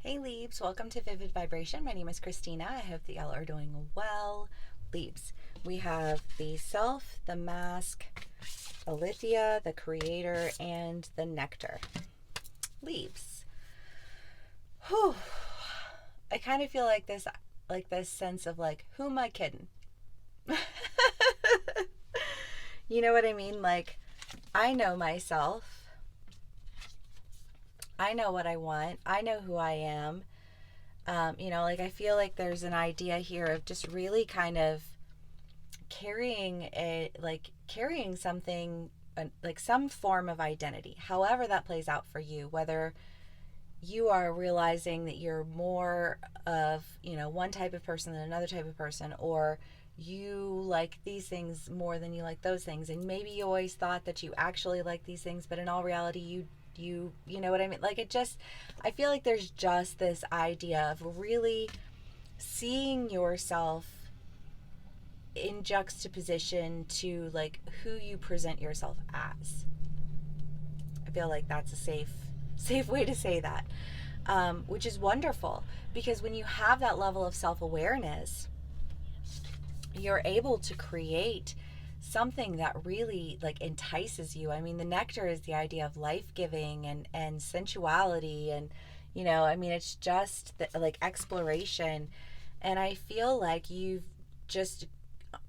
Hey Leaves, welcome to Vivid Vibration. My name is Christina. I hope that y'all are doing well. Leaves, we have the Self, the Mask, Alithia, the Creator, and the Nectar. Leaves. Whew. I kind of feel like this sense of like, who am I kidding? You know what I mean? Like, I know myself. I know what I want. I know who I am. Like I feel like there's an idea here of just really kind of carrying something like some form of identity, however that plays out for you, whether you are realizing that you're more of, one type of person than another type of person, or you like these things more than you like those things, and maybe you always thought that you actually like these things, but in all reality you know what I mean? Like, I feel like there's just this idea of really seeing yourself in juxtaposition to like who you present yourself as. I feel like that's a safe way to say that, which is wonderful, because when you have that level of self-awareness, you're able to create something that really like entices you. I mean, the nectar is the idea of life-giving and sensuality, and it's just like exploration. And I feel like you've just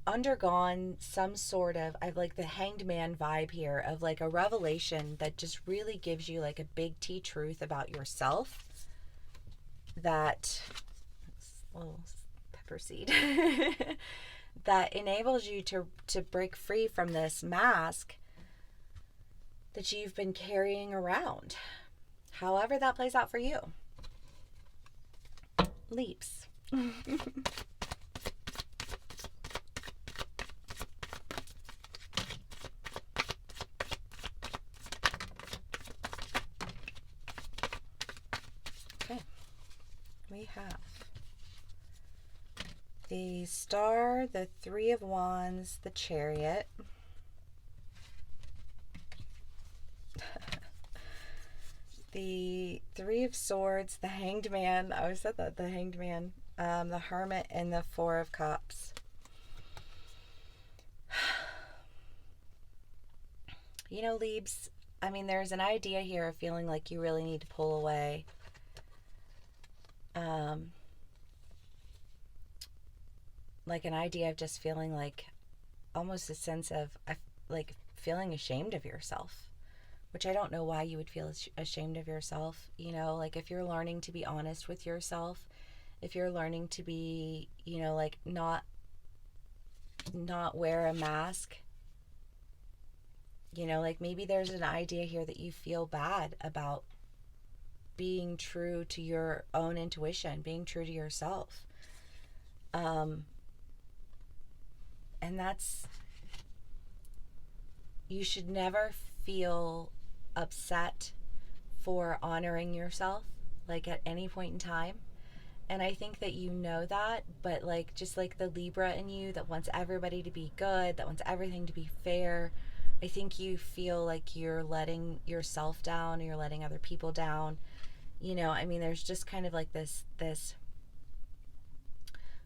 undergone some sort of, I like the hanged man vibe here, of like a revelation that just really gives you like a big T truth about yourself, that little pepper seed that enables you to break free from this mask that you've been carrying around, however that plays out for you. Leaps. Okay, we have the Star, the Three of Wands, the Chariot, the Three of Swords, the Hanged Man. I always said that, the Hanged Man, the Hermit, and the Four of Cups. Leaves, I mean, there's an idea here of feeling like you really need to pull away. Like an idea of just feeling like almost a sense of like feeling ashamed of yourself, which I don't know why you would feel ashamed of yourself. Like if you're learning to be honest with yourself, if you're learning to be, like not wear a mask, like maybe there's an idea here that you feel bad about being true to your own intuition, being true to yourself. And that's, you should never feel upset for honoring yourself, like at any point in time. And I think that that, but like just like the Libra in you that wants everybody to be good, that wants everything to be fair, I think you feel like you're letting yourself down, or you're letting other people down. There's just kind of like this.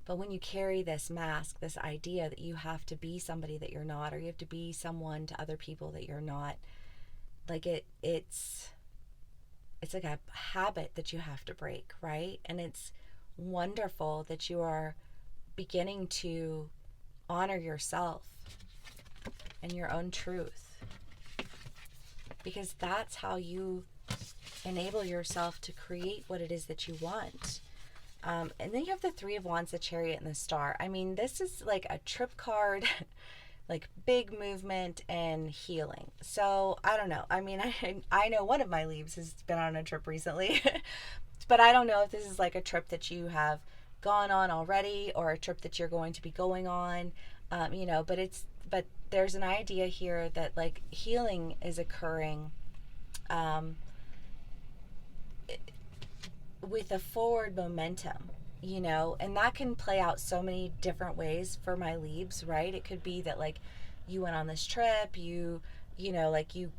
But when you carry this mask, this idea that you have to be somebody that you're not, or you have to be someone to other people that you're not, like it's like a habit that you have to break, right? And it's wonderful that you are beginning to honor yourself and your own truth, because that's how you enable yourself to create what it is that you want. And then you have the Three of Wands, the Chariot, and the Star. I mean, this is like a trip card, like big movement and healing. So I don't know. I mean, I know one of my leaves has been on a trip recently, but I don't know if this is like a trip that you have gone on already, or a trip that you're going to be going on. But there's an idea here that like healing is occurring. With a forward momentum, and that can play out so many different ways for my leaves, right? It could be that like you went on this trip, like you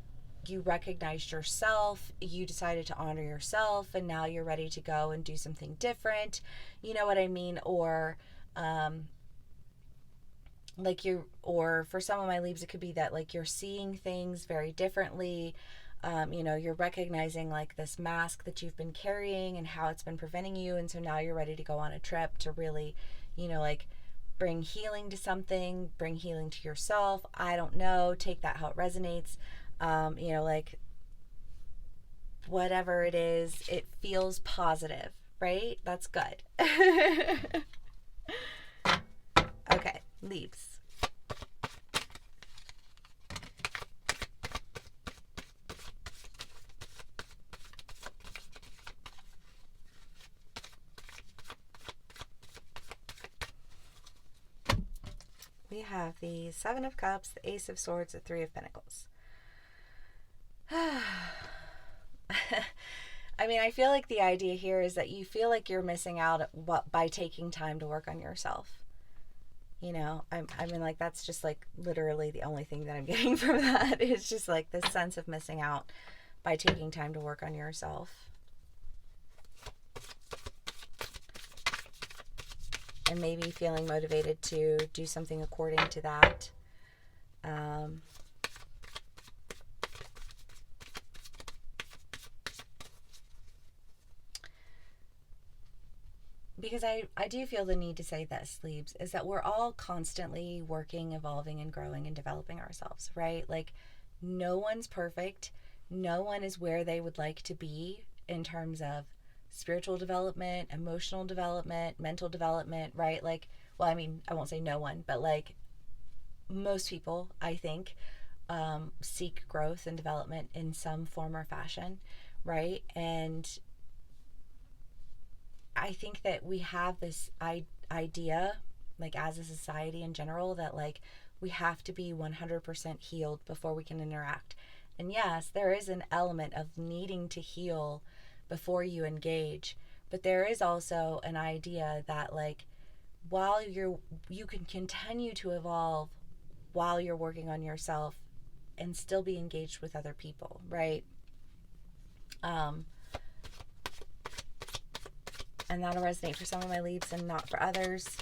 you recognized yourself, you decided to honor yourself, and now you're ready to go and do something different. You know what I mean? Or like you, or for some of my leaves, it could be that like you're seeing things very differently. You're recognizing like this mask that you've been carrying and how it's been preventing you, and so now you're ready to go on a trip to really, like bring healing to something, bring healing to yourself. I don't know, take that how it resonates. Like whatever it is, it feels positive, right? That's good. Okay, leaves. We have the Seven of Cups, the Ace of Swords, the Three of Pentacles. I mean, I feel like the idea here is that you feel like you're missing out by taking time to work on yourself. I mean, like, that's just like literally the only thing that I'm getting from that is just like this sense of missing out by taking time to work on yourself. And maybe feeling motivated to do something according to that. Because I do feel the need to say this, Leaves, is that we're all constantly working, evolving, and growing and developing ourselves, right? Like, no one's perfect. No one is where they would like to be in terms of spiritual development, emotional development, mental development, right? Like, well, I mean, I won't say no one, but like most people, I think, seek growth and development in some form or fashion, right? And I think that we have this idea, like as a society in general, that like we have to be 100% healed before we can interact. And yes, there is an element of needing to heal before you engage, but there is also an idea that like while you can continue to evolve while you're working on yourself and still be engaged with other people, right? And that'll resonate for some of my leaves and not for others.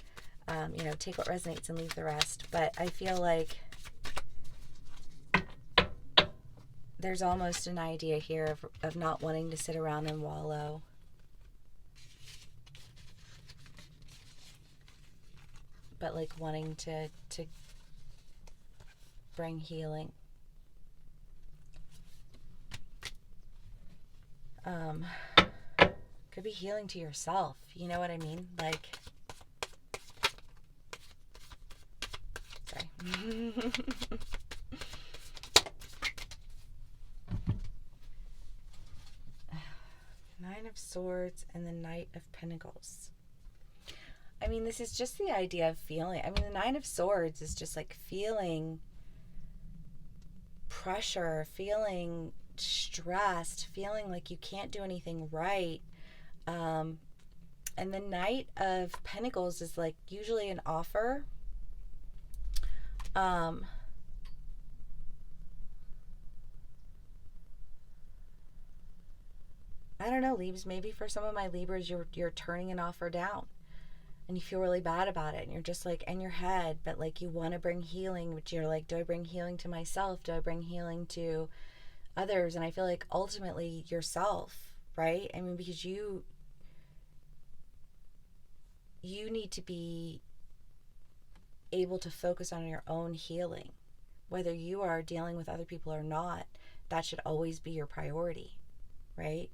Take what resonates and leave the rest. But I feel like there's almost an idea here of not wanting to sit around and wallow. But like wanting to bring healing. Could be healing to yourself. You know what I mean? Like, sorry. Nine of Swords and the Knight of Pentacles. I mean, this is just the idea of feeling. I mean, the Nine of Swords is just like feeling pressure, feeling stressed, feeling like you can't do anything right. And the Knight of Pentacles is like usually an offer. I don't know, Libras, maybe for some of my Libras, you're turning an offer down and you feel really bad about it, and you're just like in your head, but like you want to bring healing, but you're like, do I bring healing to myself? Do I bring healing to others? And I feel like ultimately yourself, right? I mean, because you need to be able to focus on your own healing. Whether you are dealing with other people or not, that should always be your priority, right?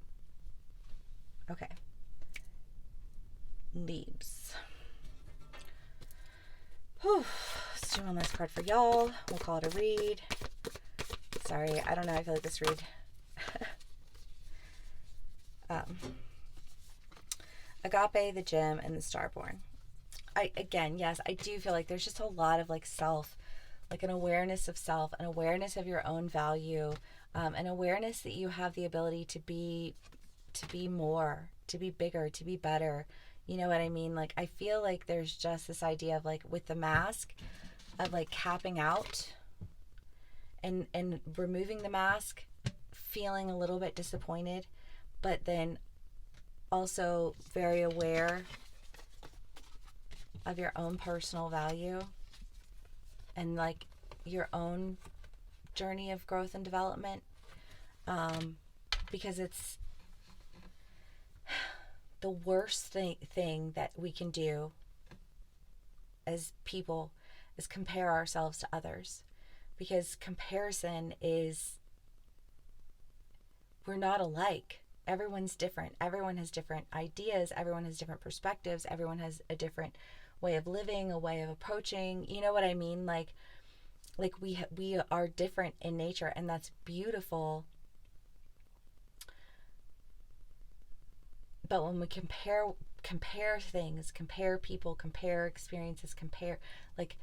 Okay. Leaves. Whew. Let's do one last card for y'all. We'll call it a read. Sorry, I don't know. I feel like this read. Agape, the Gem, and the Starborn. Yes, I do feel like there's just a lot of like self, like an awareness of self, an awareness of your own value, an awareness that you have the ability to be more, to be bigger, to be better. You know what I mean? Like, I feel like there's just this idea of like with the mask of like capping out and removing the mask feeling a little bit disappointed, but then also very aware of your own personal value and like your own journey of growth and development, because it's the worst thing that we can do as people is compare ourselves to others, because comparison is, we're not alike. Everyone's different. Everyone has different ideas. Everyone has different perspectives. Everyone has a different way of living, a way of approaching. You know what I mean? Like we are different in nature, and that's beautiful. But when we compare things, compare people, compare experiences, compare, like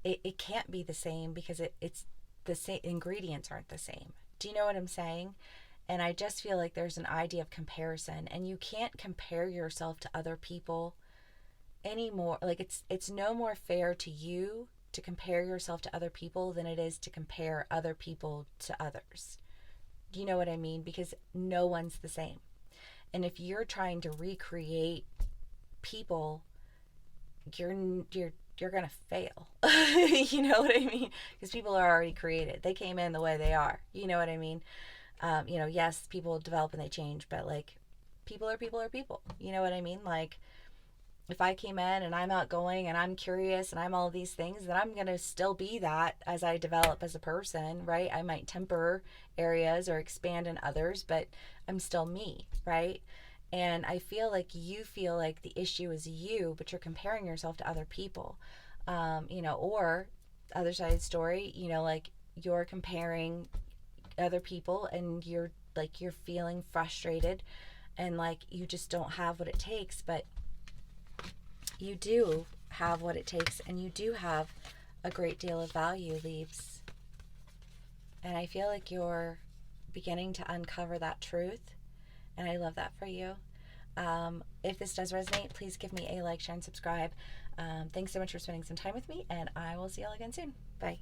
it can't be the same, because it's the same, ingredients aren't the same. Do you know what I'm saying? And I just feel like there's an idea of comparison, and you can't compare yourself to other people anymore. Like it's no more fair to you to compare yourself to other people than it is to compare other people to others. Do you know what I mean? Because no one's the same. And if you're trying to recreate people, you're gonna fail. You know what I mean? Because people are already created. They came in the way they are. You know what I mean? Yes, people develop and they change, but like people are people are people. You know what I mean? Like if I came in and I'm outgoing and I'm curious and I'm all these things, then I'm going to still be that as I develop as a person, right? I might temper areas or expand in others, but I'm still me, right? And I feel like you feel like the issue is you, but you're comparing yourself to other people, or other side of the story, like you're comparing other people and you're feeling frustrated and like you just don't have what it takes, but you do have what it takes, and you do have a great deal of value, Leaves. And I feel like you're beginning to uncover that truth, and I love that for you. If this does resonate, please give me a like, share, and subscribe. Thanks so much for spending some time with me, and I will see y'all again soon. Bye.